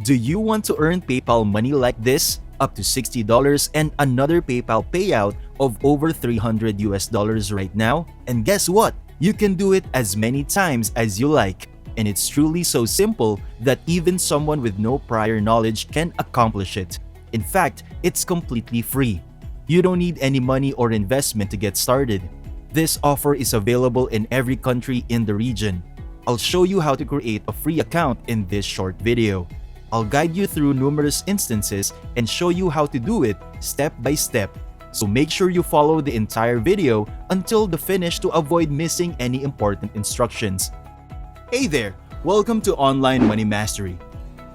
Do you want to earn PayPal money like this? Up to $60 and another PayPal payout of over $300 right now? And guess what? You can do it as many times as you like. And it's truly so simple that even someone with no prior knowledge can accomplish it. In fact, it's completely free. You don't need any money or investment to get started. This offer is available in every country in the region. I'll show you how to create a free account in this short video. I'll guide you through numerous instances and show you how to do it step by step. So make sure you follow the entire video until the finish to avoid missing any important instructions. Hey there! Welcome to Online Money Mastery.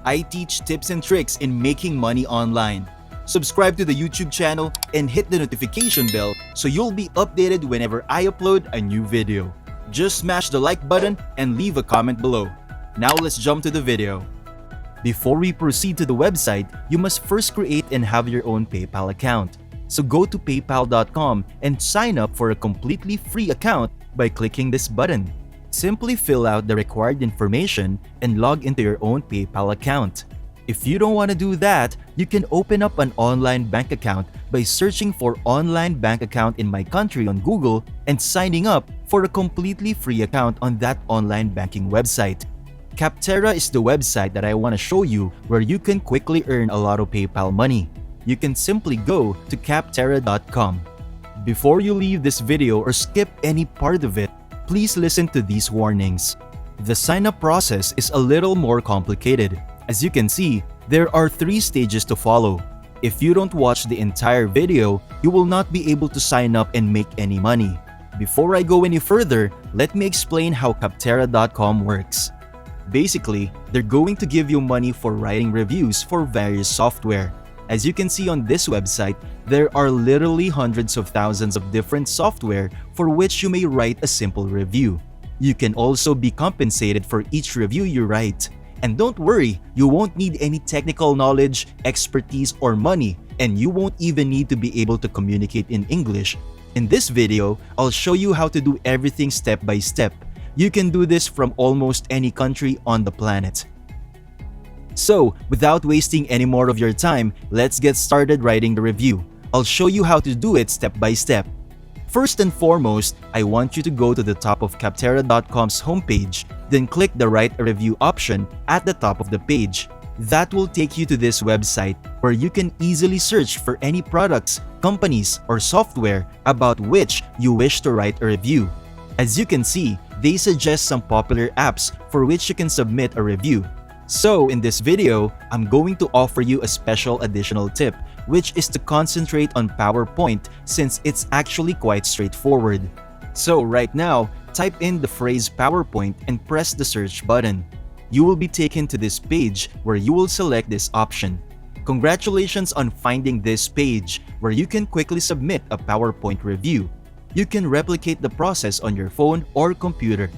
I teach tips and tricks in making money online. Subscribe to the YouTube channel and hit the notification bell so you'll be updated whenever I upload a new video. Just smash the like button and leave a comment below. Now let's jump to the video. Before we proceed to the website, you must first create and have your own PayPal account. So go to paypal.com and sign up for a completely free account by clicking this button. Simply fill out the required information and log into your own PayPal account. If you don't want to do that, you can open up an online bank account by searching for online bank account in my country on Google and signing up for a completely free account on that online banking website. Capterra is the website that I want to show you where you can quickly earn a lot of PayPal money. You can simply go to capterra.com. Before you leave this video or skip any part of it, please listen to these warnings. The sign-up process is a little more complicated. As you can see, there are 3 stages to follow. If you don't watch the entire video, you will not be able to sign up and make any money. Before I go any further, let me explain how capterra.com works. Basically, they're going to give you money for writing reviews for various software. As you can see on this website, there are literally hundreds of thousands of different software for which you may write a simple review. You can also be compensated for each review you write. And don't worry, you won't need any technical knowledge, expertise, or money, and you won't even need to be able to communicate in English. In this video, I'll show you how to do everything step by step. You can do this from almost any country on the planet. So, without wasting any more of your time, let's get started writing the review. I'll show you how to do it step by step. First and foremost, I want you to go to the top of capterra.com's homepage, then click the Write a Review option at the top of the page. That will take you to this website where you can easily search for any products, companies, or software about which you wish to write a review. As you can see, they suggest some popular apps for which you can submit a review. So in this video, I'm going to offer you a special additional tip, which is to concentrate on PowerPoint since it's actually quite straightforward. So right now, type in the phrase PowerPoint and press the search button. You will be taken to this page where you will select this option. Congratulations on finding this page where you can quickly submit a PowerPoint review. You can replicate the process on your phone or computer.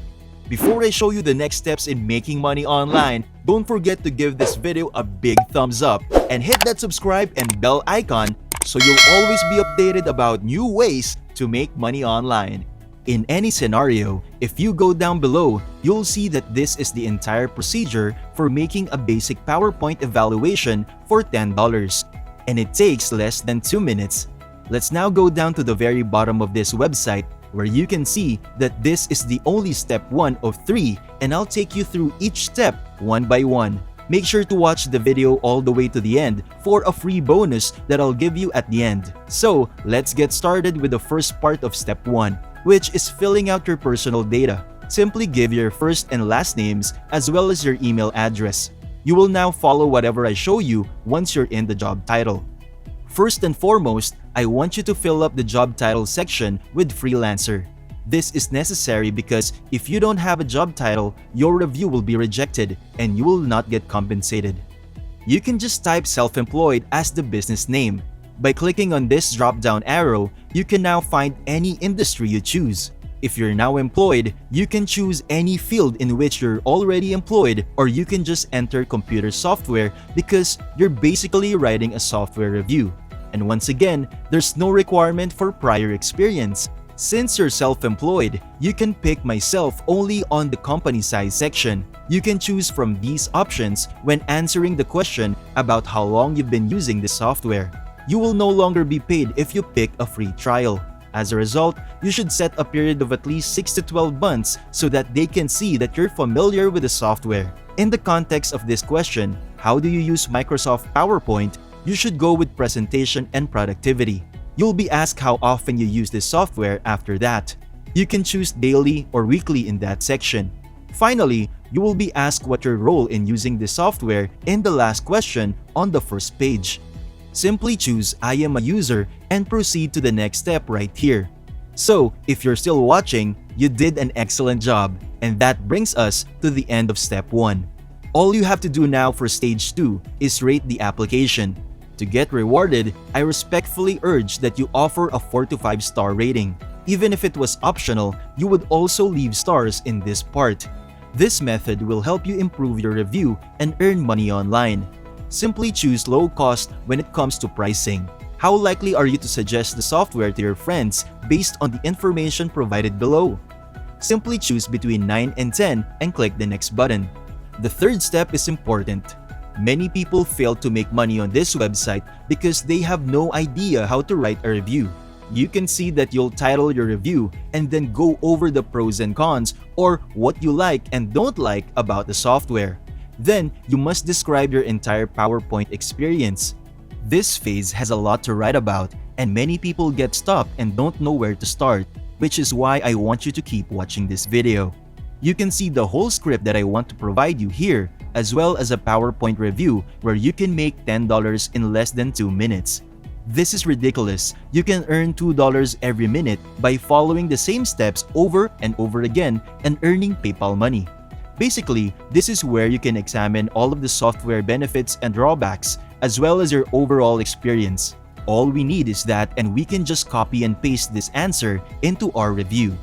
Before I show you the next steps in making money online, don't forget to give this video a big thumbs up and hit that subscribe and bell icon so you'll always be updated about new ways to make money online. In any scenario, if you go down below, you'll see that this is the entire procedure for making a basic PowerPoint evaluation for $10, and it takes less than 2 minutes. Let's now go down to the very bottom of this website where you can see that this is the only step 1 of 3, and I'll take you through each step one by one. Make sure to watch the video all the way to the end for a free bonus that I'll give you at the end. So let's get started with the first part of step 1, which is filling out your personal data. Simply give your first and last names as well as your email address. You will now follow whatever I show you once you're in the job title. First and foremost, I want you to fill up the job title section with freelancer. This is necessary because if you don't have a job title, your review will be rejected and you will not get compensated. You can just type self-employed as the business name. By clicking on this drop-down arrow, you can now find any industry you choose. If you're now employed, you can choose any field in which you're already employed, or you can just enter computer software because you're basically writing a software review. And once again, there's no requirement for prior experience. Since you're self-employed, you can pick myself only on the company size section. You can choose from these options when answering the question about how long you've been using the software. You will no longer be paid if you pick a free trial. As a result, you should set a period of at least 6 to 12 months so that they can see that you're familiar with the software. In the context of this question, how do you use Microsoft PowerPoint? You should go with presentation and productivity. You'll be asked how often you use this software after that. You can choose daily or weekly in that section. Finally, you will be asked what your role in using this software in the last question on the first page. Simply choose I am a user and proceed to the next step right here. So, if you're still watching, you did an excellent job, and that brings us to the end of step 1. All you have to do now for stage 2 is rate the application. To get rewarded, I respectfully urge that you offer a 4 to 5 star rating. Even if it was optional, you would also leave stars in this part. This method will help you improve your review and earn money online. Simply choose low cost when it comes to pricing. How likely are you to suggest the software to your friends based on the information provided below? Simply choose between 9 and 10 and click the next button. The third step is important. Many people fail to make money on this website because they have no idea how to write a review. You can see that you'll title your review and then go over the pros and cons or what you like and don't like about the software. Then, you must describe your entire PowerPoint experience. This phase has a lot to write about, and many people get stuck and don't know where to start, which is why I want you to keep watching this video. You can see the whole script that I want to provide you here, as well as a PowerPoint review where you can make $10 in less than 2 minutes. This is ridiculous. You can earn $2 every minute by following the same steps over and over again and earning PayPal money. Basically, this is where you can examine all of the software benefits and drawbacks, as well as your overall experience. All we need is that, and we can just copy and paste this answer into our review.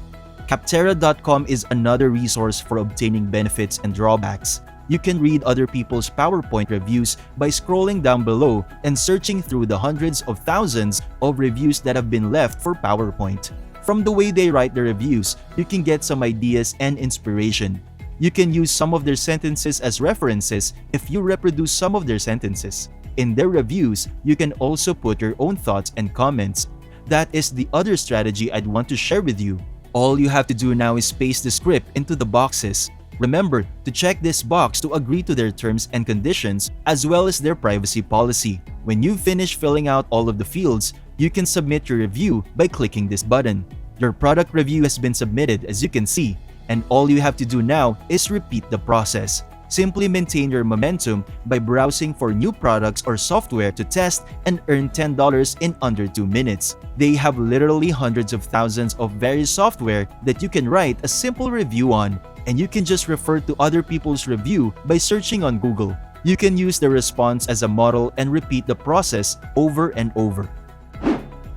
Capterra.com is another resource for obtaining benefits and drawbacks. You can read other people's PowerPoint reviews by scrolling down below and searching through the hundreds of thousands of reviews that have been left for PowerPoint. From the way they write their reviews, you can get some ideas and inspiration. You can use some of their sentences as references if you reproduce some of their sentences. In their reviews, you can also put your own thoughts and comments. That is the other strategy I'd want to share with you. All you have to do now is paste the script into the boxes. Remember to check this box to agree to their terms and conditions as well as their privacy policy. When you finish filling out all of the fields, you can submit your review by clicking this button. Your product review has been submitted, as you can see, and all you have to do now is repeat the process. Simply maintain your momentum by browsing for new products or software to test and earn $10 in under 2 minutes. They have literally hundreds of thousands of various software that you can write a simple review on, and you can just refer to other people's review by searching on Google. You can use the response as a model and repeat the process over and over.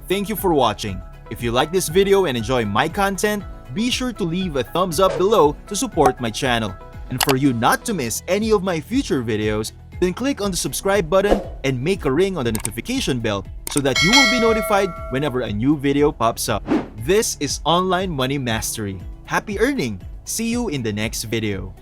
Thank you for watching. If you like this video and enjoy my content, be sure to leave a thumbs up below to support my channel. And for you not to miss any of my future videos, then click on the subscribe button and make a ring on the notification bell so that you will be notified whenever a new video pops up. This is Online Money Mastery. Happy earning! See you in the next video.